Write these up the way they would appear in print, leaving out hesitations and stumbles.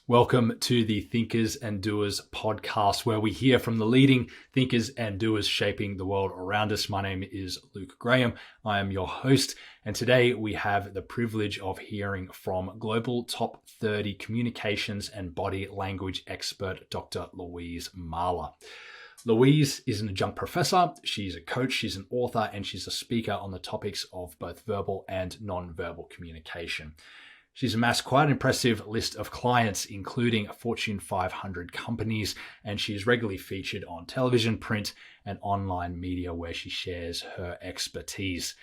Welcome to the Thinkers and Doers podcast, where we hear from the leading thinkers and doers shaping the world around us. My name is Luke Graham. I am your host, and today we have the privilege of hearing from global top 30 communications and body language expert, Dr. Louise Mahler. Louise is an adjunct professor, she's a coach, she's an author, and she's a speaker on the topics of both verbal and non-verbal communication. She's amassed quite an impressive list of clients, including Fortune 500 companies, and she is regularly featured on television, print, and online media where she shares her expertise.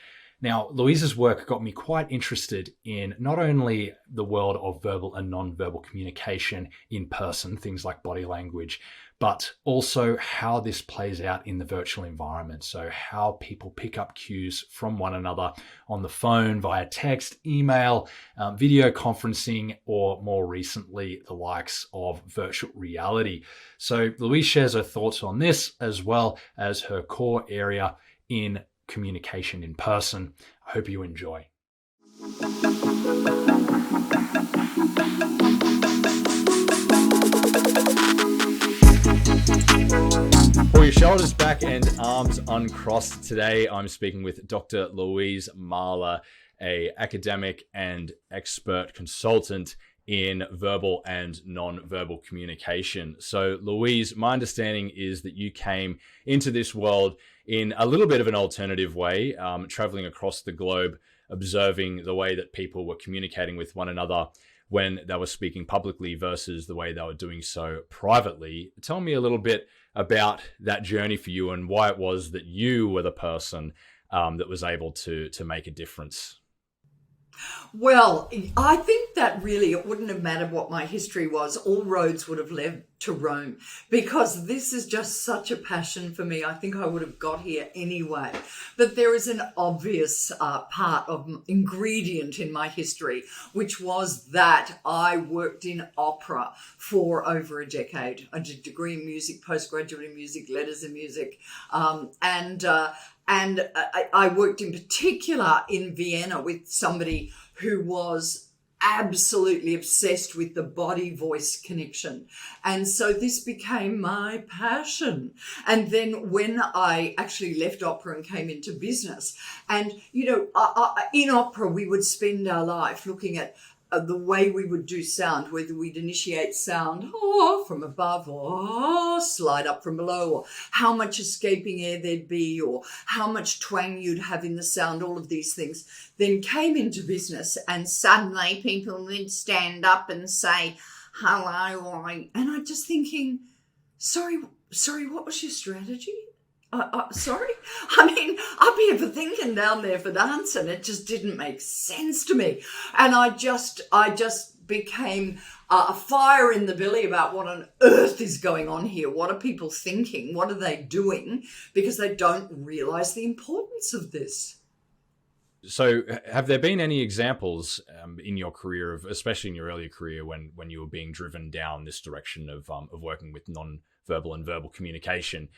Now, Louise's work got me quite interested in not only the world of verbal and non-verbal communication in person, things like body language, but also how this plays out in the virtual environment. So how people pick up cues from one another on the phone, via text, email, video conferencing, or more recently, the likes of virtual reality. So Louise shares her thoughts on this, as well as her core area in communication in person. I hope you enjoy. Pull your shoulders back and arms uncrossed. Today, I'm speaking with Dr. Louise Mahler, an academic and expert consultant in verbal and non-verbal communication. So, Louise, my understanding is that you came into this world in a little bit of an alternative way, traveling across the globe, observing the way that people were communicating with one another when they were speaking publicly versus the way they were doing so privately. Tell me a little bit about that journey for you and why it was that you were the person that was able to make a difference. Well, I think that really it wouldn't have mattered what my history was. All roads would have led to Rome, because this is just such a passion for me. I think I would have got here anyway. But there is an obvious part of ingredient in my history, which was that I worked in opera for over a decade. I did a degree in music, postgraduate in music, letters in music, and I worked in particular in Vienna with somebody who was absolutely obsessed with the body-voice connection. And so this became my passion. And then when I actually left opera and came into business, and, you know, in opera, we would spend our life looking at the way we would do sound, whether we'd initiate sound from above or slide up from below, or how much escaping air there'd be, or how much twang you'd have in the sound, all of these things. Then came into business, and suddenly people would stand up and say, hello, and I'm just thinking, sorry, what was your strategy? Sorry? I mean, up here for thinking, down there for dancing. It just didn't make sense to me. And I just became a fire in the belly about what on earth is going on here. What are people thinking? What are they doing? Because they don't realize the importance of this. So have there been any examples in your career, especially in your earlier career, when you were being driven down this direction of working with non-verbal and verbal communication,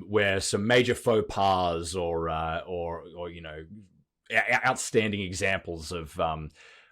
where some major faux pas or you know, outstanding examples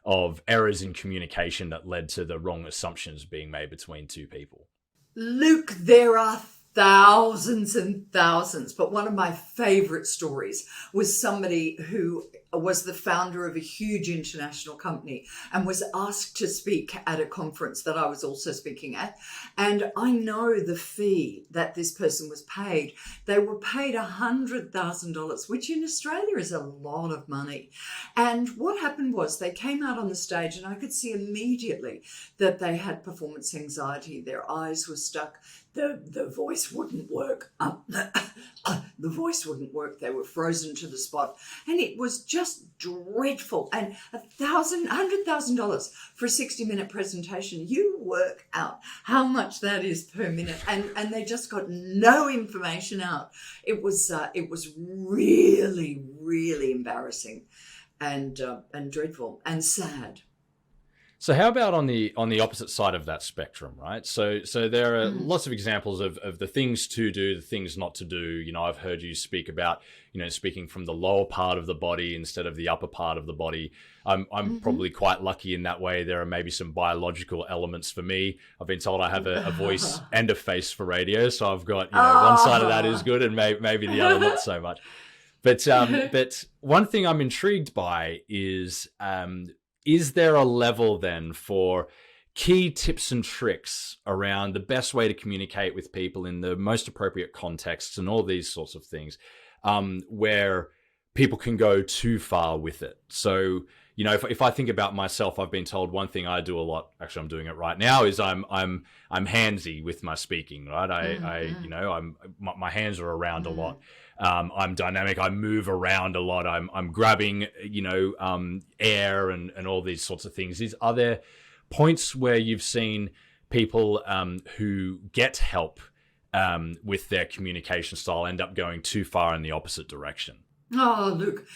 of errors in communication that led to the wrong assumptions being made between two people? Luke, there are thousands and thousands, but one of my favorite stories was somebody who was the founder of a huge international company and was asked to speak at a conference that I was also speaking at. And I know the fee that this person was paid. They were paid $100,000, which in Australia is a lot of money. And what happened was they came out on the stage, and I could see immediately that they had performance anxiety. Their eyes were stuck. The voice wouldn't work. The voice wouldn't work. They were frozen to the spot. And it was just dreadful. And $100,000 for a 60-minute presentation. You work out how much that is per minute. And they just got no information out. It was really, really embarrassing and dreadful and sad. So how about on the opposite side of that spectrum, right? So there are lots of examples of the things to do, the things not to do. You know, I've heard you speak about, you know, speaking from the lower part of the body instead of the upper part of the body. I'm probably quite lucky in that way. There are maybe some biological elements for me. I've been told I have a voice and a face for radio, so I've got, you know, one side of that is good and maybe the other not so much. But one thing I'm intrigued by is there a level then for key tips and tricks around the best way to communicate with people in the most appropriate contexts and all these sorts of things, where people can go too far with it? So, you know, if I think about myself, I've been told one thing I do a lot. Actually, I'm doing it right now. Is I'm handsy with my speaking. Right, you know, my hands are around a lot. I'm dynamic. I move around a lot. I'm grabbing, you know, air and all these sorts of things. Are there points where you've seen people who get help with their communication style end up going too far in the opposite direction? Oh, look,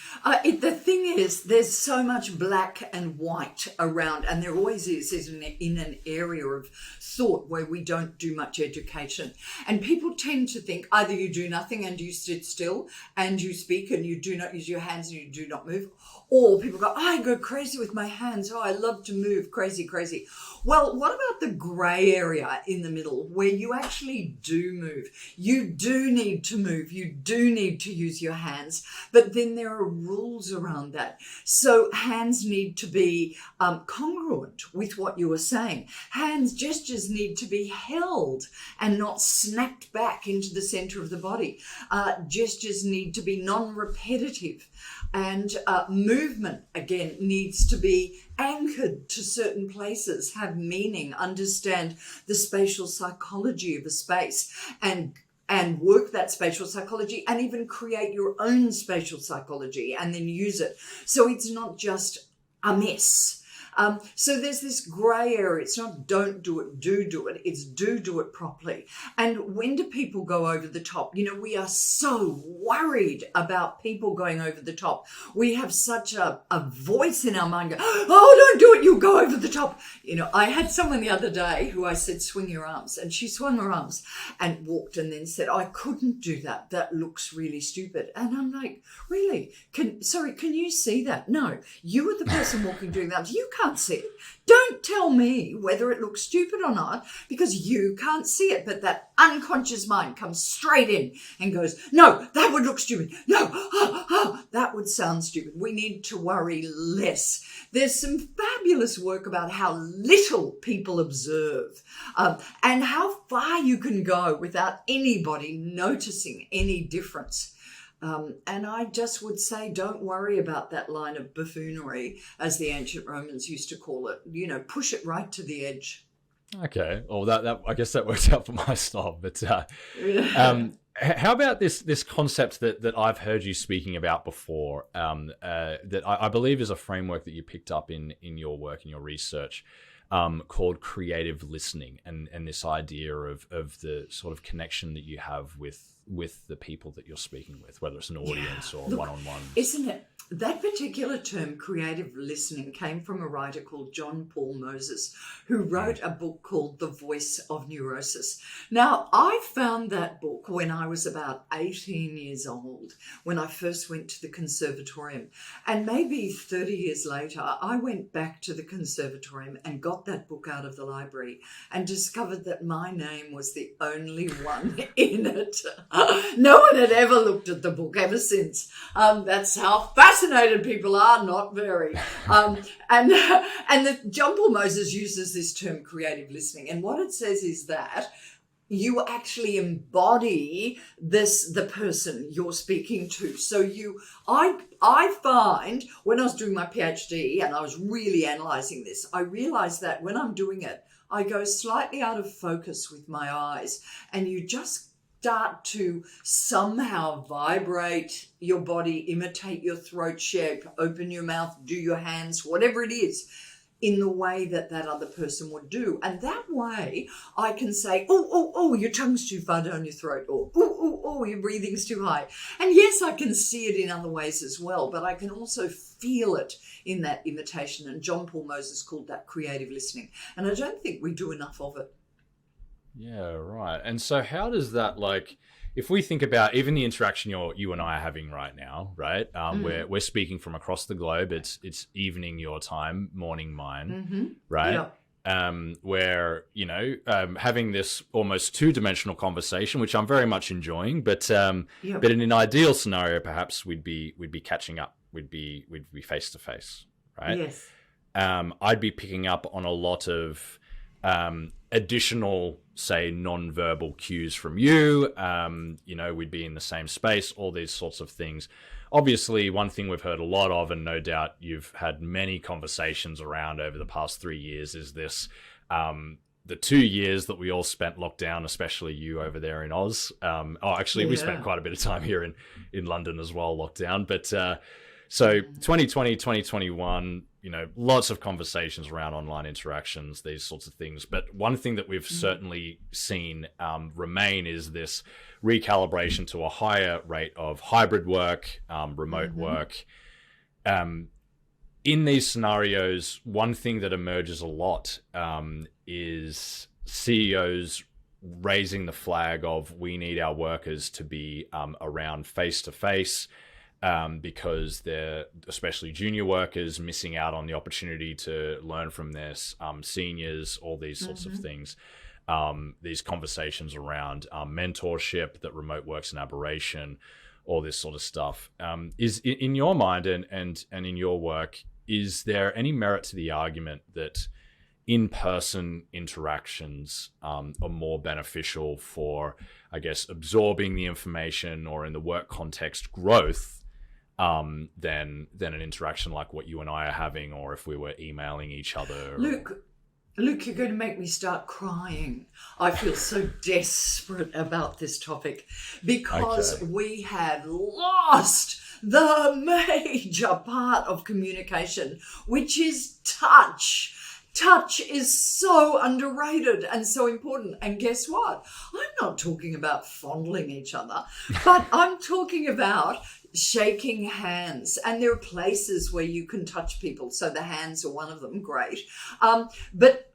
the thing is, there's so much black and white around, and there always is in an area of thought where we don't do much education. And people tend to think either you do nothing and you sit still and you speak and you do not use your hands and you do not move, or people go, I go crazy with my hands. Oh, I love to move, crazy. Well, what about the grey area in the middle where you actually do move? You do need to move. You do need to use your hands. But then there are rules around that. So hands need to be congruent with what you are saying. Gestures need to be held and not snapped back into the center of the body. Gestures need to be non-repetitive. And movement, again, needs to be anchored to certain places, have meaning, understand the spatial psychology of a space, and work that spatial psychology, and even create your own spatial psychology and then use it. So it's not just a mess. So there's this grey area. It's not don't do it, do it. It's do it properly. And when do people go over the top? You know, we are so worried about people going over the top. We have such a voice in our mind go, oh, don't do it, you'll go over the top. You know, I had someone the other day who I said, swing your arms. And she swung her arms and walked and then said, I couldn't do that. That looks really stupid. And I'm like, really? Can you see that? No, you are the person walking doing that. You can't see it. Don't tell me whether it looks stupid or not because you can't see it. But that unconscious mind comes straight in and goes, no, that would look stupid. No, that would sound stupid. We need to worry less. There's some fabulous work about how little people observe and how far you can go without anybody noticing any difference. And I just would say, don't worry about that line of buffoonery, as the ancient Romans used to call it. You know, push it right to the edge. Okay. Well, that I guess that works out for my style. But how about this concept that I've heard you speaking about before, that I believe is a framework that you picked up in your work, in your research, called creative listening, and this idea of the sort of connection that you have with the people that you're speaking with, whether it's an audience or one-on-one. Isn't it? That particular term, creative listening, came from a writer called John Paul Moses, who wrote a book called The Voice of Neurosis. Now, I found that book when I was about 18 years old, when I first went to the conservatorium. And maybe 30 years later, I went back to the conservatorium and got that book out of the library and discovered that my name was the only one in it. No one had ever looked at the book ever since. That's how fascinated people are, not very. And John Paul Moses uses this term creative listening. And what it says is that you actually embody the person you're speaking to. So I find when I was doing my PhD and I was really analysing this, I realised that when I'm doing it, I go slightly out of focus with my eyes, and you just start to somehow vibrate your body, imitate your throat shape, open your mouth, do your hands, whatever it is. in the way that that other person would do. And that way I can say, oh, your tongue's too far down your throat, or oh, your breathing's too high. And yes, I can see it in other ways as well, but I can also feel it in that imitation. And John Paul Moses called that creative listening. And I don't think we do enough of it. Yeah, right. And so how does that, like, if we think about even the interaction you and I are having right now, right? We're speaking from across the globe. It's evening your time, morning mine, right? Yeah. Where, having this almost two-dimensional conversation, which I'm very much enjoying, but but in an ideal scenario, perhaps we'd be catching up. We'd be face to face, right? Yes. I'd be picking up on a lot of additional, say, non-verbal cues from you. We'd be in the same space, all these sorts of things. Obviously, one thing we've heard a lot of, and no doubt you've had many conversations around over the past 3 years, is this, the 2 years that we all spent locked down, especially you over there in Oz. We spent quite a bit of time here in London as well, locked down. But so 2020, 2021, lots of conversations around online interactions, these sorts of things. But one thing that we've certainly seen remain is this recalibration to a higher rate of hybrid work, remote work. In these scenarios, one thing that emerges a lot is CEOs raising the flag of, we need our workers to be around face-to-face, because they're, especially junior workers, missing out on the opportunity to learn from their seniors, all these sorts of things. These conversations around mentorship, that remote work's an aberration, all this sort of stuff. Is in your mind and in your work, is there any merit to the argument that in-person interactions are more beneficial for, I guess, absorbing the information, or in the work context, growth, than an interaction like what you and I are having, or if we were emailing each other? Luke, you're going to make me start crying. I feel so desperate about this topic because we have lost the major part of communication, which is touch. Touch is so underrated and so important. And guess what? I'm not talking about fondling each other, but I'm talking about shaking hands. And there are places where you can touch people. So the hands are one of them. Great. But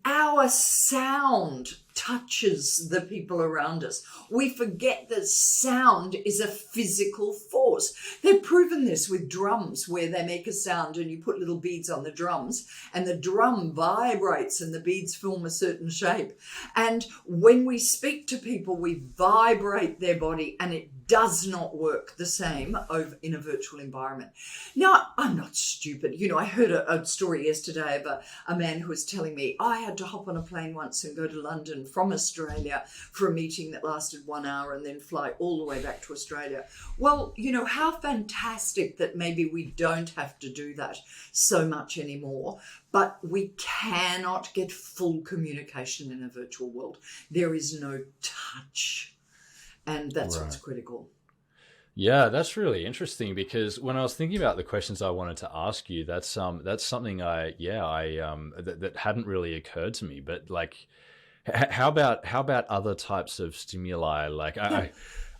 our sound touches the people around us. We forget that sound is a physical force. They've proven this with drums, where they make a sound and you put little beads on the drums and the drum vibrates and the beads form a certain shape. And when we speak to people, we vibrate their body, and it does not work the same in a virtual environment. Now, I'm not stupid. I heard a story yesterday of a man who was telling me, I had to hop on a plane once and go to London from Australia for a meeting that lasted 1 hour and then fly all the way back to Australia. Well, how fantastic that maybe we don't have to do that so much anymore, but we cannot get full communication in a virtual world. There is no touch. And that's what's critical. Yeah, that's really interesting, because when I was thinking about the questions I wanted to ask you, that's something that hadn't really occurred to me. But like, how about other types of stimuli? Like, I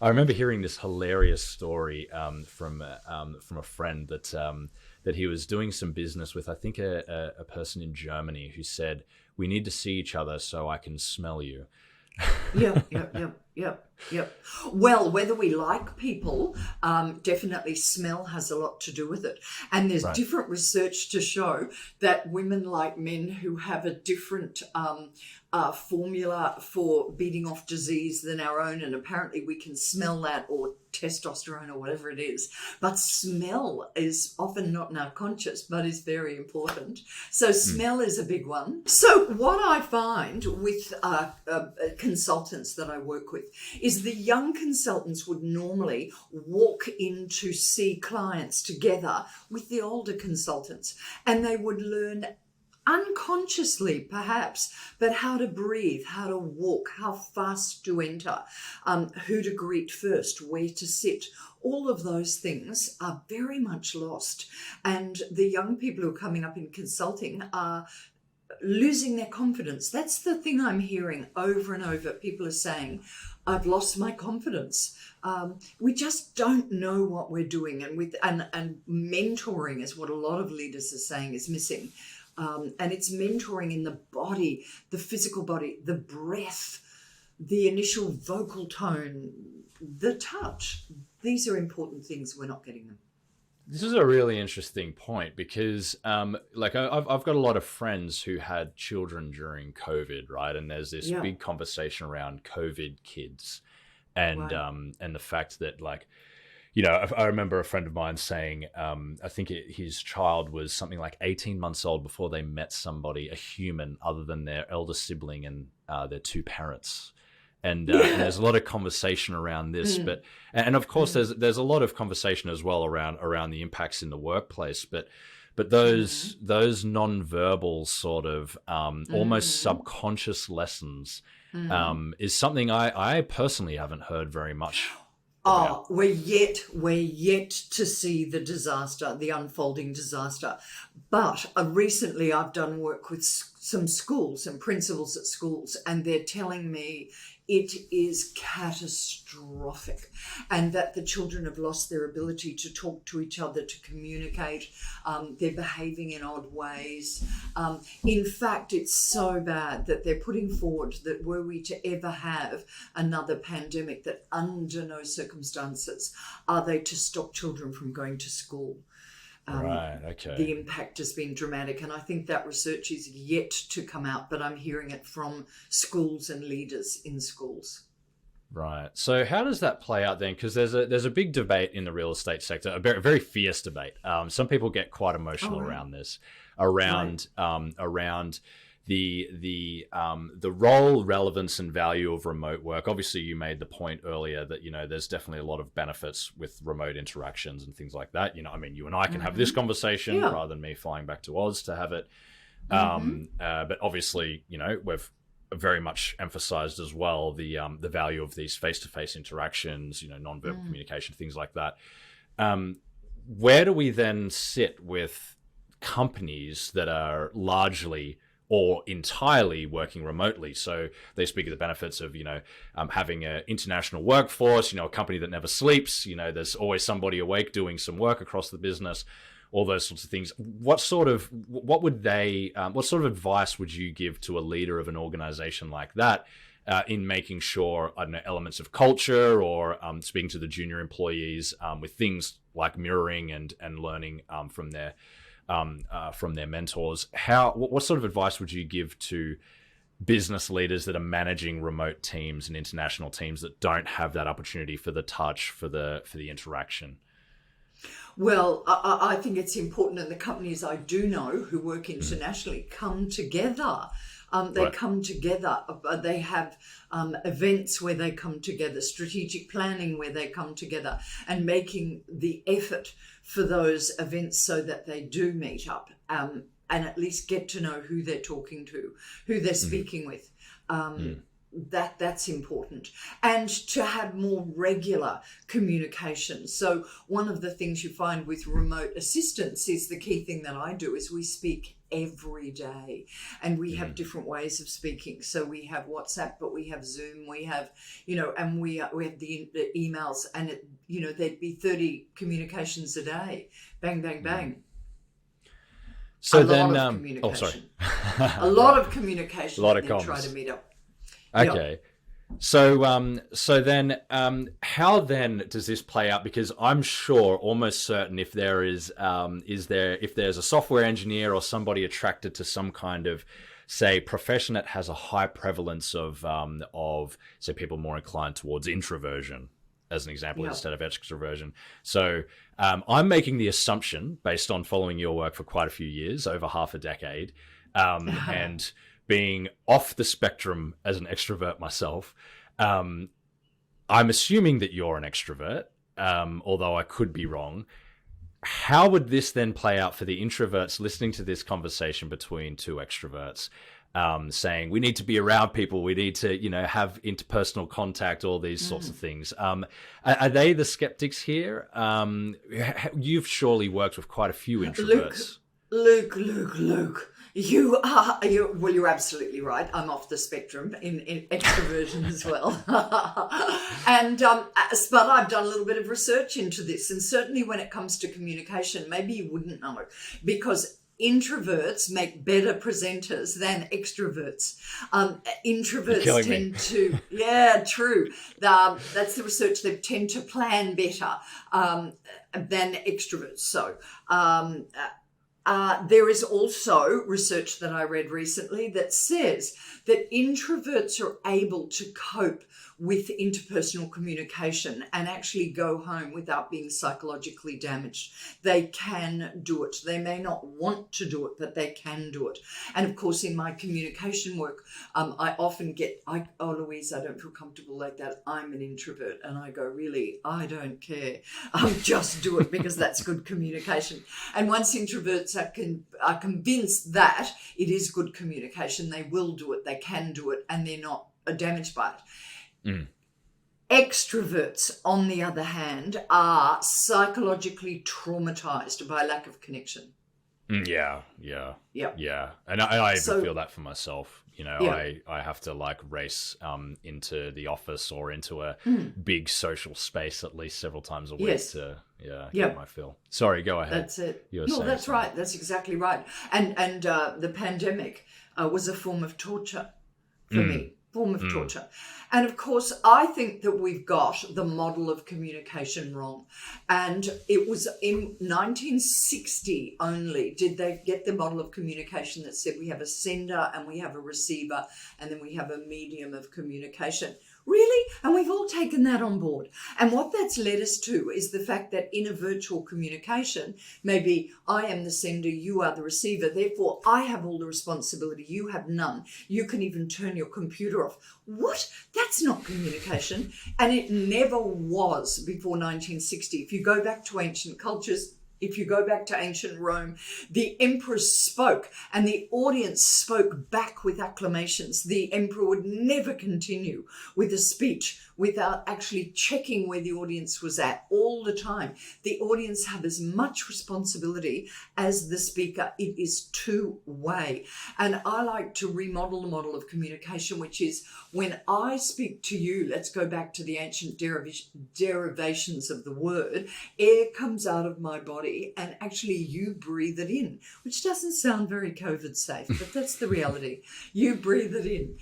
remember hearing this hilarious story from a friend that he was doing some business with, I think a person in Germany, who said, "We need to see each other so I can smell you." Yep. Well, whether we like people, definitely smell has a lot to do with it. And there's different research to show that women like men who have a different formula for beating off disease than our own. And apparently we can smell that, or testosterone, or whatever it is. But smell is often not in our conscious, but is very important. So smell is a big one. So what I find with consultants that I work with is the young consultants would normally walk in to see clients together with the older consultants, and they would learn unconsciously perhaps, but how to breathe, how to walk, how fast to enter, who to greet first, where to sit. All of those things are very much lost. And the young people who are coming up in consulting are losing their confidence. That's the thing I'm hearing over and over. People are saying, I've lost my confidence. We just don't know what we're doing. And mentoring is what a lot of leaders are saying is missing. And it's mentoring in the body, the physical body, the breath, the initial vocal tone, the touch. These are important things. We're not getting them. This is a really interesting point because, like, I've got a lot of friends who had children during COVID, right? And there's this big conversation around COVID kids, and the fact that, like, you know, I remember a friend of mine saying, I think his child was something like 18 months old before they met somebody, a human, other than their elder sibling and their two parents. And there's a lot of conversation around this, but of course there's a lot of conversation as well around the impacts in the workplace, but those non-verbal sort of almost subconscious lessons is something I personally haven't heard very much about. Oh, we're yet to see the disaster, the unfolding disaster. But recently I've done work with some schools and principals at schools, and they're telling me it is catastrophic, and that the children have lost their ability to talk to each other, to communicate. They're behaving in odd ways. In fact, it's so bad that they're putting forward that were we to ever have another pandemic, that under no circumstances are they to stop children from going to school. Right, okay. The impact has been dramatic, and I think that research is yet to come out, but I'm hearing it from schools and leaders in schools. Right. So how does that play out then? Because there's a big debate in the real estate sector, a very fierce debate. Some people get quite emotional around this, around the role, relevance, and value of remote work. Obviously, you made the point earlier that, you know, there's definitely a lot of benefits with remote interactions and things like that. You know, I mean, you and I can have this conversation rather than me flying back to Oz to have it. But obviously, you know, we've very much emphasized as well the value of these face-to-face interactions, you know, nonverbal communication, things like that. Where do we then sit with companies that are largely or entirely working remotely? So they speak of the benefits of, you know, having an international workforce, you know, a company that never sleeps, you know, there's always somebody awake doing some work across the business, all those sorts of things. What sort of advice would you give to a leader of an organization like that in making sure, I don't know, elements of culture or speaking to the junior employees with things like mirroring and learning from their mentors? What sort of advice would you give to business leaders that are managing remote teams and international teams that don't have that opportunity for the touch, for the interaction? Well, I think it's important, and the companies I do know who work internationally come together. They come together. They have events where they come together, strategic planning where they come together, and making the effort for those events so that they do meet up and at least get to know who they're talking to, who they're speaking with. That's important, and to have more regular communication. So one of the things you find with remote assistants is the key thing that I do is we speak every day, and we have different ways of speaking. So we have WhatsApp, but we have Zoom, we have, you know, and we have the emails, and it, you know, there'd be 30 communications a day, bang, bang, bang. So a then, lot of communication. a lot of communication. A lot of comms. Try to meet up. Okay. So then how then does this play out? Because I'm sure, almost certain, if there's a software engineer or somebody attracted to some kind of, say, profession that has a high prevalence of say, people more inclined towards introversion, as an example, instead of extroversion. So I'm making the assumption, based on following your work for quite a few years, over half a decade, and being off the spectrum as an extrovert myself, I'm assuming that you're an extrovert, although I could be wrong. how would this then play out for the introverts listening to this conversation between two extroverts, saying we need to be around people, we need to, have interpersonal contact, all these sorts of things? Are they the skeptics here? You've surely worked with quite a few introverts. Luke. You're absolutely right. I'm off the spectrum in extroversion as well. But I've done a little bit of research into this. And certainly when it comes to communication, maybe you wouldn't know, because introverts make better presenters than extroverts. Introverts tend to, true. That's the research. They tend to plan better than extroverts. So, there is also research that I read recently that says that introverts are able to cope with interpersonal communication and actually go home without being psychologically damaged. They can do it. They may not want to do it, but they can do it. And of course, in my communication work, I often get, Louise, I don't feel comfortable like that. I'm an introvert. And I go, really, I don't care. Just do it, because that's good communication. And once introverts are convinced that it is good communication, they will do it, they can do it, and they're not damaged by it. Extroverts, on the other hand, are psychologically traumatized by lack of connection. Yeah. And I even feel that for myself. I have to race into the office or into a big social space at least several times a week to get my fill. Sorry, go ahead. That's it. No, that's right. That's exactly right. And the pandemic was a form of torture for me. Form of torture. And of course, I think that we've got the model of communication wrong. And it was in 1960 only did they get the model of communication that said we have a sender and we have a receiver and then we have a medium of communication. Really? And we've all taken that on board. And what that's led us to is the fact that in a virtual communication, maybe I am the sender, you are the receiver, therefore I have all the responsibility, you have none. You can even turn your computer off. What? That's not communication. And it never was before 1960. If you go back to ancient cultures, if you go back to ancient Rome, the emperor spoke and the audience spoke back with acclamations. The emperor would never continue with a speech without actually checking where the audience was at all the time. The audience have as much responsibility as the speaker. It is two-way. And I like to remodel the model of communication, which is when I speak to you, let's go back to the ancient derivations of the word, air comes out of my body and actually you breathe it in, which doesn't sound very COVID safe, but that's the reality. You breathe it in.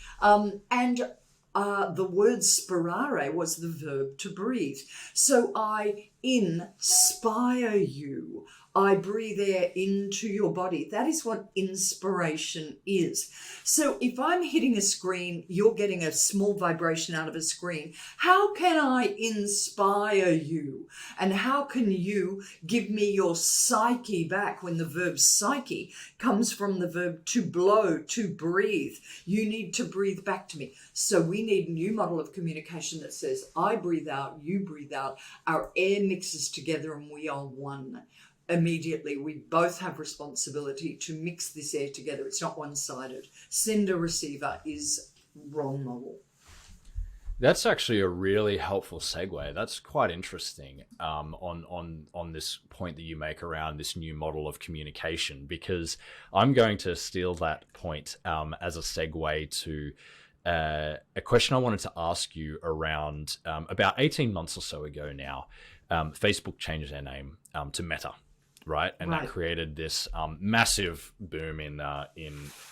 The word spirare was the verb to breathe. So I inspire you. I breathe air into your body. That is what inspiration is. So if I'm hitting a screen, you're getting a small vibration out of a screen. How can I inspire you? And how can you give me your psyche back when the verb psyche comes from the verb to blow, to breathe? You need to breathe back to me. So we need a new model of communication that says, I breathe out, you breathe out, our air mixes together and we are one. Immediately, we both have responsibility to mix this air together. It's not one-sided. Sender-receiver is wrong model. That's actually a really helpful segue. That's quite interesting on this point that you make around this new model of communication, because I'm going to steal that point as a segue to a question I wanted to ask you around about 18 months or so ago now. Facebook changed their name to Meta. Right. And that created this massive boom in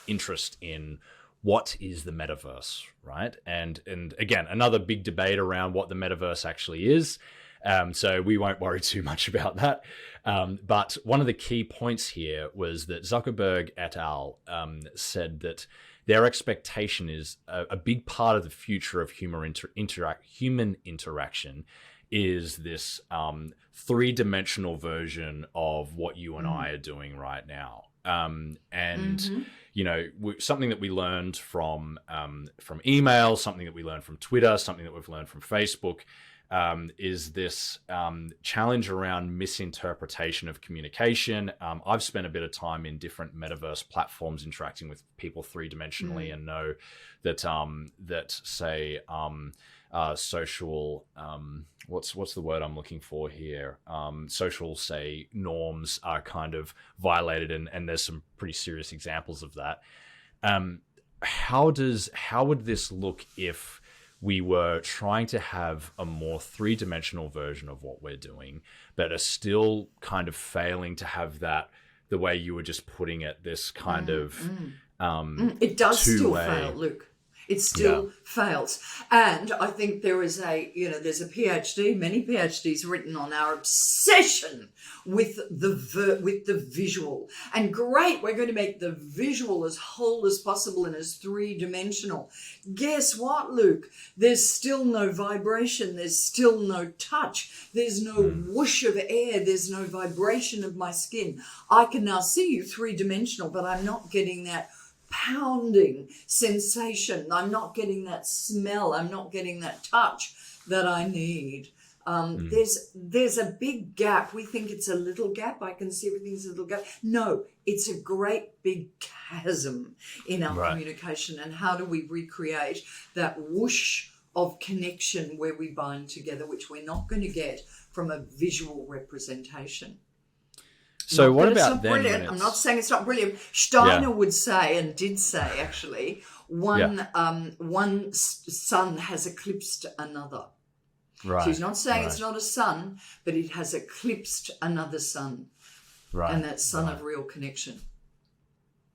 interest in what is the metaverse. Right. And again, another big debate around what the metaverse actually is. So we won't worry too much about that. But one of the key points here was that Zuckerberg et al. Said that their expectation is a big part of the future of human interaction is this three-dimensional version of what you and I are doing right now. Something that we learned from email, something that we learned from Twitter, something that we've learned from Facebook, is this challenge around misinterpretation of communication. I've spent a bit of time in different metaverse platforms interacting with people three-dimensionally and know that say social what's the word I'm looking for here? Social, say, norms are kind of violated, and there's some pretty serious examples of that. How would this look if we were trying to have a more three-dimensional version of what we're doing, but are still kind of failing to have that, the way you were just putting it, this kind of it does two-way. Still fail, Luke. It still fails. And I think there's a PhD, many PhDs written on our obsession with the visual. And great, we're going to make the visual as whole as possible and as three-dimensional. Guess what, Luke? There's still no vibration. There's still no touch. There's no whoosh of air. There's no vibration of my skin. I can now see you three-dimensional, but I'm not getting that pounding sensation. I'm not getting that smell. I'm not getting that touch that I need. There's a big gap. We think it's a little gap. I can see everything's a little gap. No, it's a great big chasm in our communication. And how do we recreate that whoosh of connection where we bind together, which we're not going to get from a visual representation? So not what that about it's not then? Brilliant. I'm not saying it's not brilliant. Steiner would say, and did say actually, one sun has eclipsed another. Right. So he's not saying it's not a sun, but it has eclipsed another sun. Right. And that sun of real connection.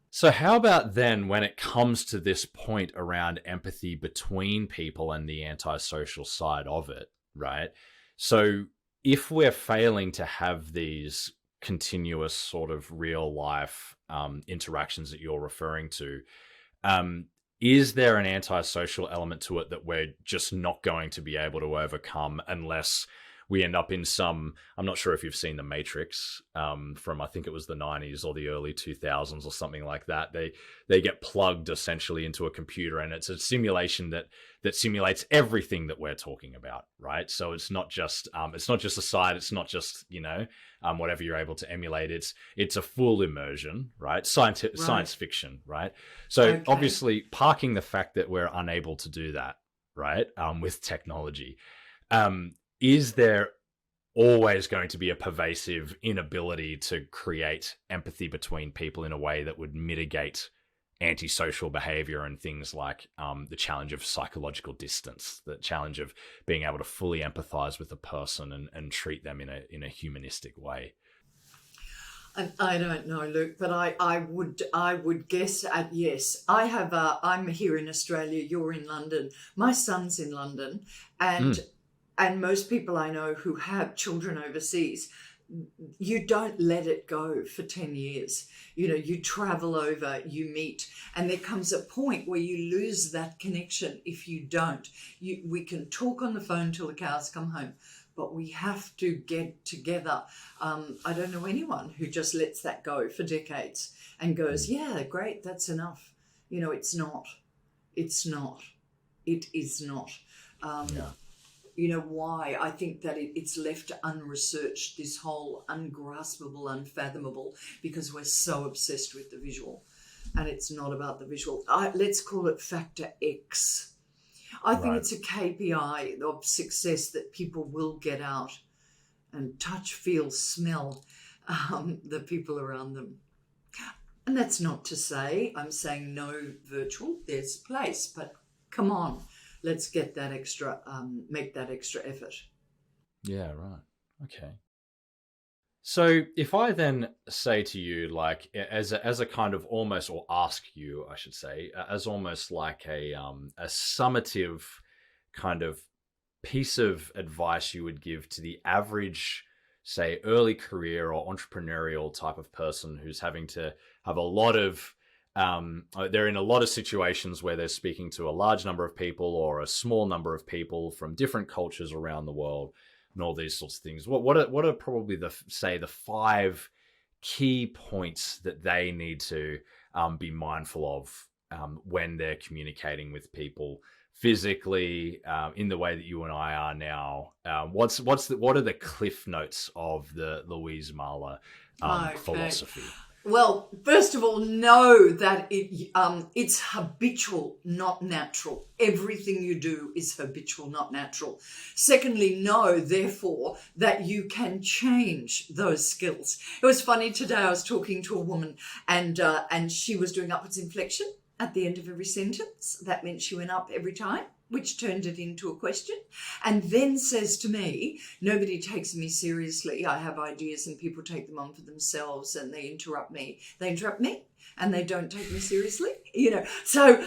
So how about then when it comes to this point around empathy between people and the antisocial side of it, right? So if we're failing to have these continuous sort of real life interactions that you're referring to, is there an antisocial element to it that we're just not going to be able to overcome unless we end up in some, I'm not sure if you've seen The Matrix from, I think it was the 90s or the early 2000s or something like that. They get plugged essentially into a computer, and it's a simulation that simulates everything that we're talking about, right? So it's not just a side, it's not just, whatever you're able to emulate. It's a full immersion, right? Science fiction, right? So obviously parking the fact that we're unable to do that, right? With technology, is there always going to be a pervasive inability to create empathy between people in a way that would mitigate antisocial behavior and things like the challenge of psychological distance, the challenge of being able to fully empathize with a person and treat them in a humanistic way? I don't know, Luke, but I would guess at yes. I'm here in Australia. You're in London. My son's in London, and most people I know who have children overseas, you don't let it go for 10 years. You travel over, you meet, and there comes a point where you lose that connection if you don't. We can talk on the phone till the cows come home, but we have to get together. I don't know anyone who just lets that go for decades and goes, yeah, great, that's enough. It's not. It is not. Why? I think that it's left unresearched, this whole ungraspable, unfathomable, because we're so obsessed with the visual. And it's not about the visual. Let's call it factor X. I think it's a KPI of success that people will get out and touch, feel, smell the people around them. And that's not to say, I'm saying no virtual, there's a place, but come on. Let's get that extra, make that extra effort. Yeah, right. Okay. So if I then say to you, like, as a kind of almost, or ask you, I should say, as almost like a summative kind of piece of advice you would give to the average, say, early career or entrepreneurial type of person who's having to have a lot of, they're in a lot of situations where they're speaking to a large number of people or a small number of people from different cultures around the world and all these sorts of things. What are probably the 5 key points that they need to be mindful of when they're communicating with people physically, in the way that you and I are now. What are the cliff notes of the Louise Mahler philosophy? Well, first of all, know that it's habitual, not natural. Everything you do is habitual, not natural. Secondly, know, therefore, that you can change those skills. It was funny today, I was talking to a woman and she was doing upwards inflection at the end of every sentence. That meant she went up every time, which turned it into a question, and then says to me, nobody takes me seriously. I have ideas and people take them on for themselves and they interrupt me. They interrupt me and they don't take me seriously. So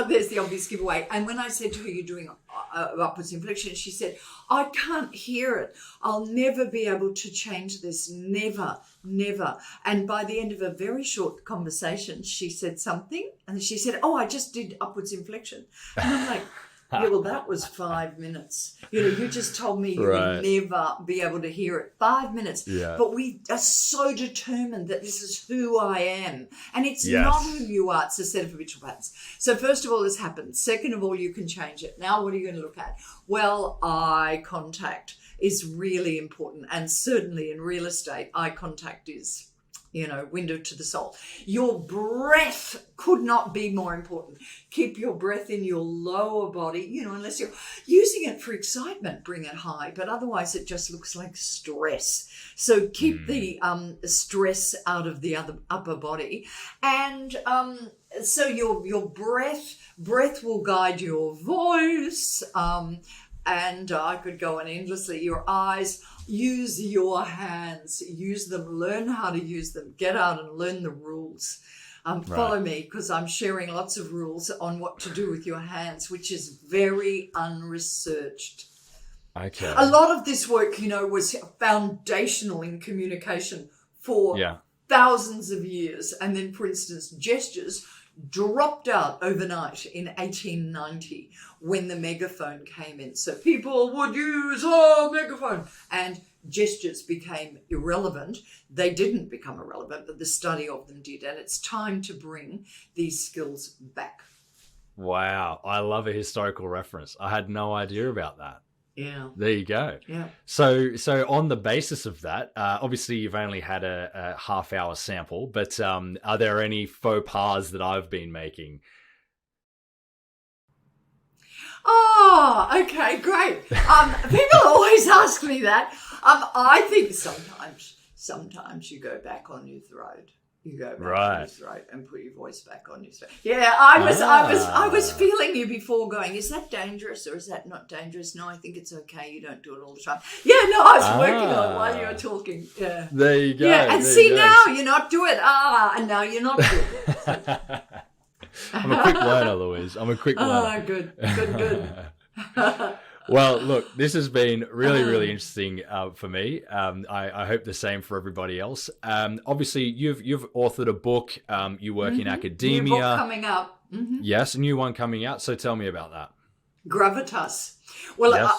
there's the obvious giveaway. And when I said to her, you're doing upwards inflection, she said, I can't hear it. I'll never be able to change this. Never, never. And by the end of a very short conversation, she said something and she said, oh, I just did upwards inflection. And I'm like, yeah, well, that was 5 minutes. You just told me you would never be able to hear it. 5 minutes. Yeah. But we are so determined that this is who I am. And it's not who you are. It's a set of habitual patterns. So first of all, this happens. Second of all, you can change it. Now, what are you going to look at? Well, eye contact is really important. And certainly in real estate, eye contact is window to the soul. Your breath could not be more important. Keep your breath in your lower body, unless you're using it for excitement, bring it high, but otherwise it just looks like stress. So keep the stress out of the upper body. And so your breath will guide your voice, and I could go on endlessly. Your eyes, use your hands, use them, learn how to use them, get out and learn the rules. Follow me, because I'm sharing lots of rules on what to do with your hands, which is very unresearched. Okay. A lot of this work, was foundational in communication for thousands of years. And then, for instance, gestures dropped out overnight in 1890 when the megaphone came in. So people would use a megaphone and gestures became irrelevant. They didn't become irrelevant, but the study of them did. And it's time to bring these skills back. Wow. I love a historical reference. I had no idea about that. Yeah. There you go. Yeah. So on the basis of that, obviously you've only had a half-hour sample, but are there any faux pas that I've been making? Oh, okay, great. People always ask me that. I think sometimes you go back on your throat. You go back on your throat and put your voice back on your throat. Yeah, I was feeling you before, going, is that dangerous or is that not dangerous? No, I think it's okay. You don't do it all the time. Yeah, no, I was working on it while you were talking. Yeah. There you go. Yeah, and see now you're not doing it. And now you're not doing it. I'm a quick learner, Louise. I'm a quick learner. Oh, good. Well, look, this has been really, really interesting for me. I hope the same for everybody else. Obviously, you've authored a book. You work in academia. New book coming out. Yes, a new one coming out. So tell me about that. Gravitas. Well, yes.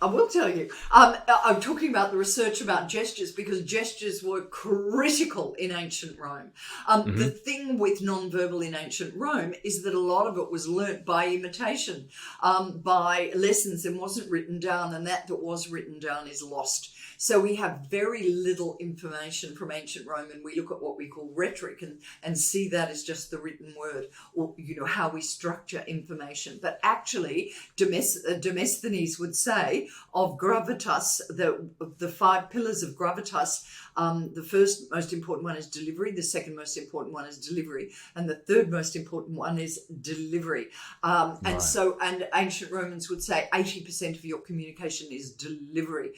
I will tell you. I'm talking about the research about gestures because gestures were critical in ancient Rome. The thing with nonverbal in ancient Rome is that a lot of it was learnt by imitation, by lessons and wasn't written down, and that was written down is lost. So we have very little information from ancient Rome, and we look at what we call rhetoric and see that as just the written word, or how we structure information. But actually, Demosthenes would say of gravitas, the 5 pillars of gravitas, the first most important one is delivery, the second most important one is delivery, and the third most important one is delivery. And ancient Romans would say 80% of your communication is delivery.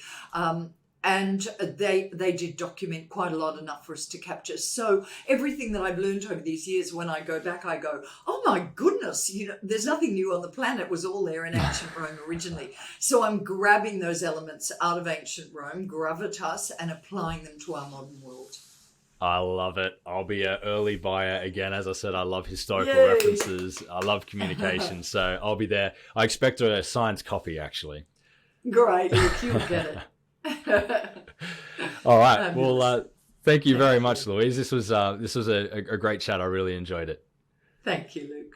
And they did document quite a lot, enough for us to capture. So everything that I've learned over these years, when I go back, I go, oh my goodness, there's nothing new on the planet. It was all there in ancient Rome originally. So I'm grabbing those elements out of ancient Rome, gravitas, and applying them to our modern world. I love it. I'll be an early buyer again. As I said, I love historical references. I love communication. So I'll be there. I expect a signed copy, actually. Great. You'll get it. All right. Well, thank you very much, Louise. This was a great chat. I really enjoyed it. Thank you, Luke.